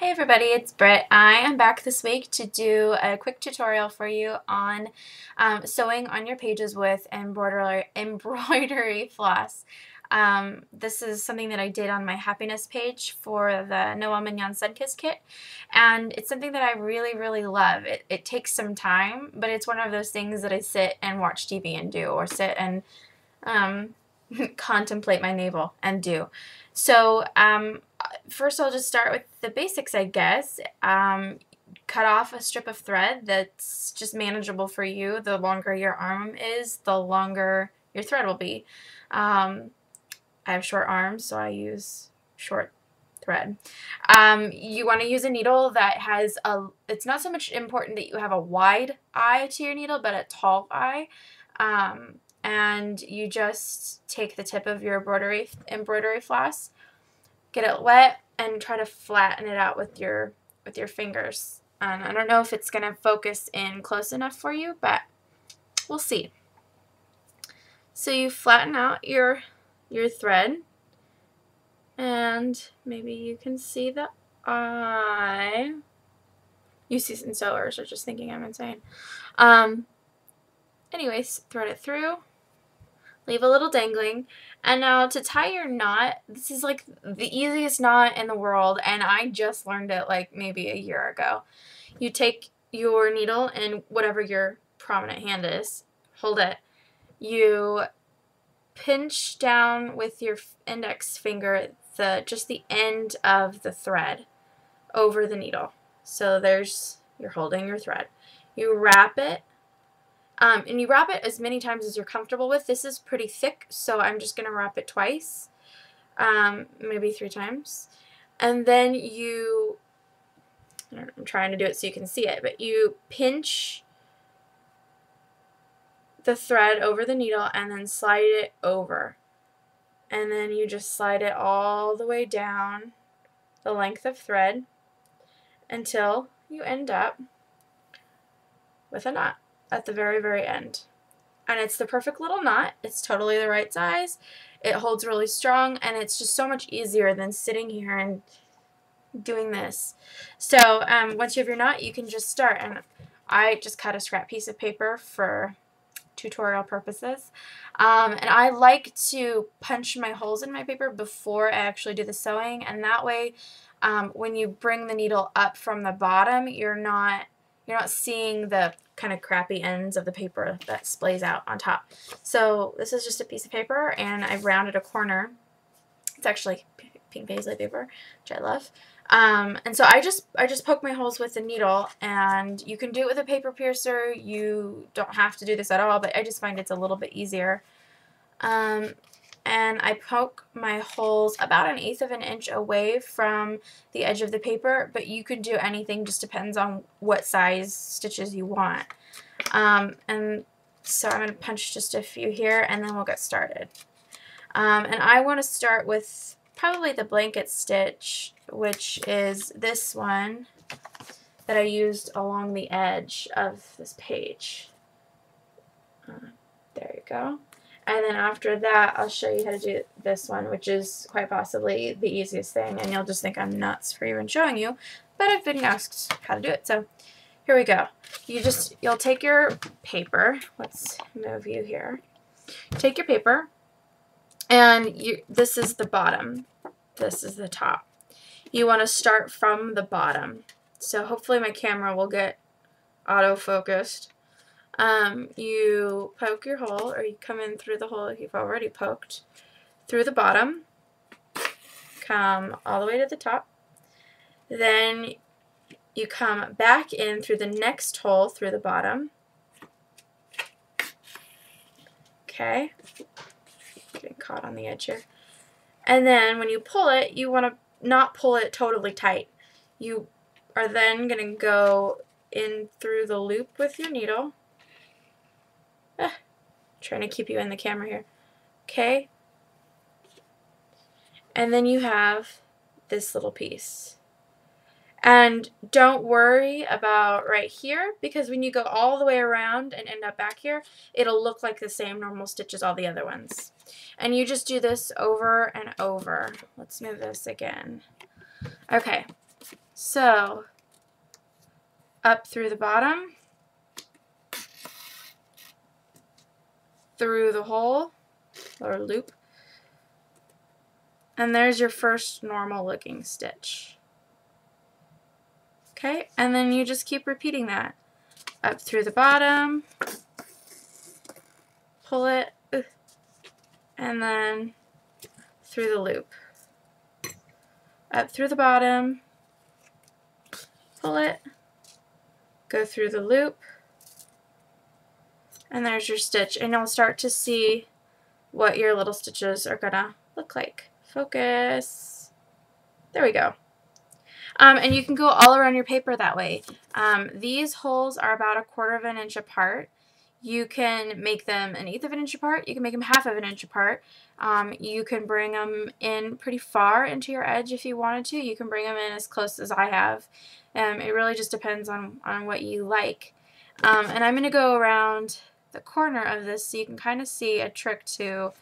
Hey everybody, it's Britt. I am back this week to do a quick tutorial for you on sewing on your pages with embroidery floss. This is something that I did on my happiness page for the Noel Mignon Sun Kiss kit, and it's something that I really love. It takes some time, but it's one of those things that I sit and watch TV and do, or sit and contemplate my navel and do. So first I'll just start with the basics, I guess. Cut off a strip of thread that's just manageable for you. The longer your arm is, the longer your thread will be. I have short arms, so I use short thread. You want to use a needle that has it's not so much important that you have a wide eye to your needle, but a tall eye. And you just take the tip of your embroidery floss, get it wet, and try to flatten it out with your fingers. And I don't know if it's going to focus in close enough for you, but we'll see. So you flatten out your thread, and maybe you can see the eye. You seasoned sewers are just thinking I'm insane. Anyways, thread it through. Leave a little dangling. And now to tie your knot, this is like the easiest knot in the world, and I just learned it like maybe a year ago. You take your needle and whatever your prominent hand is, hold it. You pinch down with your index finger just the end of the thread over the needle. So you're holding your thread. You wrap it. And you wrap it as many times as you're comfortable with. This is pretty thick, so I'm just going to wrap it twice, maybe 3 times. And then I'm trying to do it so you can see it, but you pinch the thread over the needle and then slide it over. And then you just slide it all the way down the length of thread until you end up with a knot at the very end. And it's the perfect little knot. It's totally the right size. It holds really strong, and it's just so much easier than sitting here and doing this. So once you have your knot, you can just start. And I just cut a scrap piece of paper for tutorial purposes. And I like to punch my holes in my paper before I actually do the sewing, and that way when you bring the needle up from the bottom, you're not seeing the kind of crappy ends of the paper that splays out on top. So this is just a piece of paper, and I've rounded a corner. It's actually pink paisley paper, which I love. And so I just poke my holes with the needle, and you can do it with a paper piercer. You don't have to do this at all, but I just find it's a little bit easier. And I poke my holes about 1/8 of an inch away from the edge of the paper, but you can do anything, just depends on what size stitches you want. And so I'm going to punch just a few here, and then we'll get started. And I want to start with probably the blanket stitch, which is this one that I used along the edge of this page. There you go. And then after that, I'll show you how to do this one, which is quite possibly the easiest thing, and you'll just think I'm nuts for even showing you, but I've been asked how to do it, so here we go. You'll take your paper. Let's move you here. Take your paper, and this is the bottom. This is the top. You want to start from the bottom. So hopefully my camera will get auto-focused. You poke your hole, or you come in through the hole you've already poked, through the bottom, come all the way to the top, then you come back in through the next hole through the bottom. Okay, getting caught on the edge here. And then when you pull it, you want to not pull it totally tight. You are then going to go in through the loop with your needle. Trying to keep you in the camera here. Okay. And then you have this little piece. And don't worry about right here, because when you go all the way around and end up back here, it'll look like the same normal stitch as all the other ones. And you just do this over and over. Let's move this again. Okay. So up through the bottom, through the hole or loop, and there's your first normal looking stitch. Okay, and then you just keep repeating that. Up through the bottom, pull it, and then through the loop. Up through the bottom, pull it, go through the loop, and there's your stitch, and you'll start to see what your little stitches are gonna look like. Focus. There we go. And you can go all around your paper that way. These holes are about 1/4 of an inch apart. You can make them 1/8 of an inch apart. You can make them 1/2 of an inch apart. You can bring them in pretty far into your edge if you wanted to. You can bring them in as close as I have. It really just depends on what you like. And I'm going to go around the corner of this so you can kind of see a trick to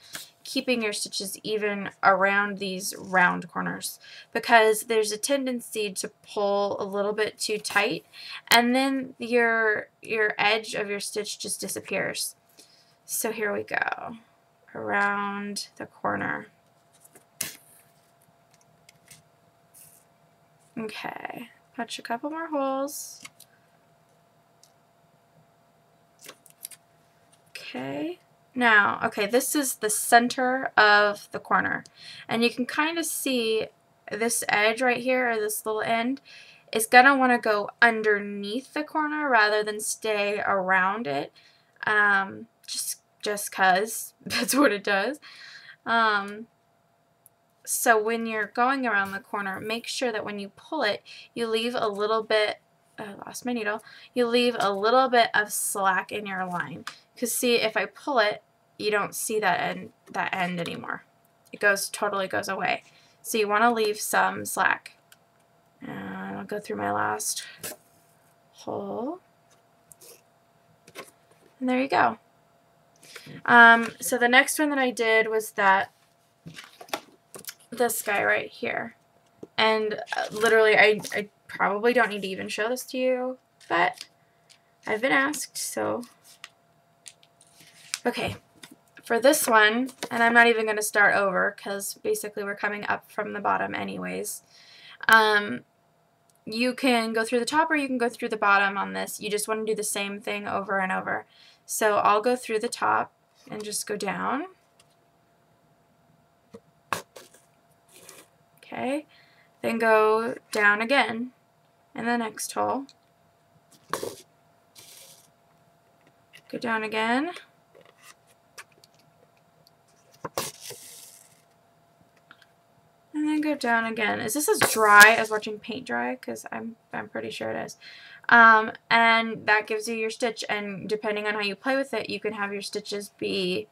keeping your stitches even around these round corners, because there's a tendency to pull a little bit too tight and then your edge of your stitch just disappears. So here we go, around the corner. Okay, punch a couple more holes. Okay. Now, okay, this is the center of the corner, and you can kind of see this edge right here, or this little end, is going to want to go underneath the corner rather than stay around it, just because that's what it does. So when you're going around the corner, make sure that when you pull it, you leave a little bit, I lost my needle, you leave a little bit of slack in your line. Because see, if I pull it, you don't see that end anymore. It totally goes away. So you want to leave some slack. And I'll go through my last hole. And there you go. So the next one that I did was this guy right here. And literally, I probably don't need to even show this to you, but I've been asked, so. Okay, for this one, and I'm not even going to start over because basically we're coming up from the bottom anyways. You can go through the top or you can go through the bottom on this. You just want to do the same thing over and over. So I'll go through the top and just go down. Okay, then go down again in the next hole. Go down again. And then go down again. Is this as dry as watching paint dry? Because I'm pretty sure it is. And that gives you your stitch, and depending on how you play with it, you can have your stitches be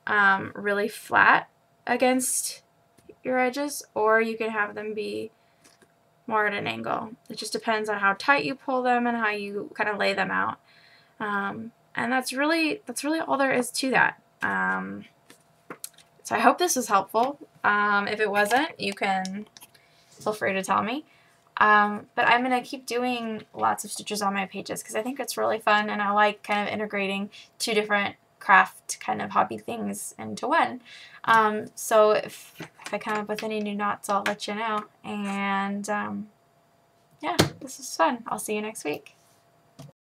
really flat against your edges, or you can have them be more at an angle. It just depends on how tight you pull them and how you kind of lay them out. And that's really all there is to that. So I hope this was helpful. If it wasn't, you can feel free to tell me. But I'm going to keep doing lots of stitches on my pages because I think it's really fun, and I like kind of integrating 2 different craft kind of hobby things into one. So if I come up with any new knots, I'll let you know. And yeah, this is fun. I'll see you next week.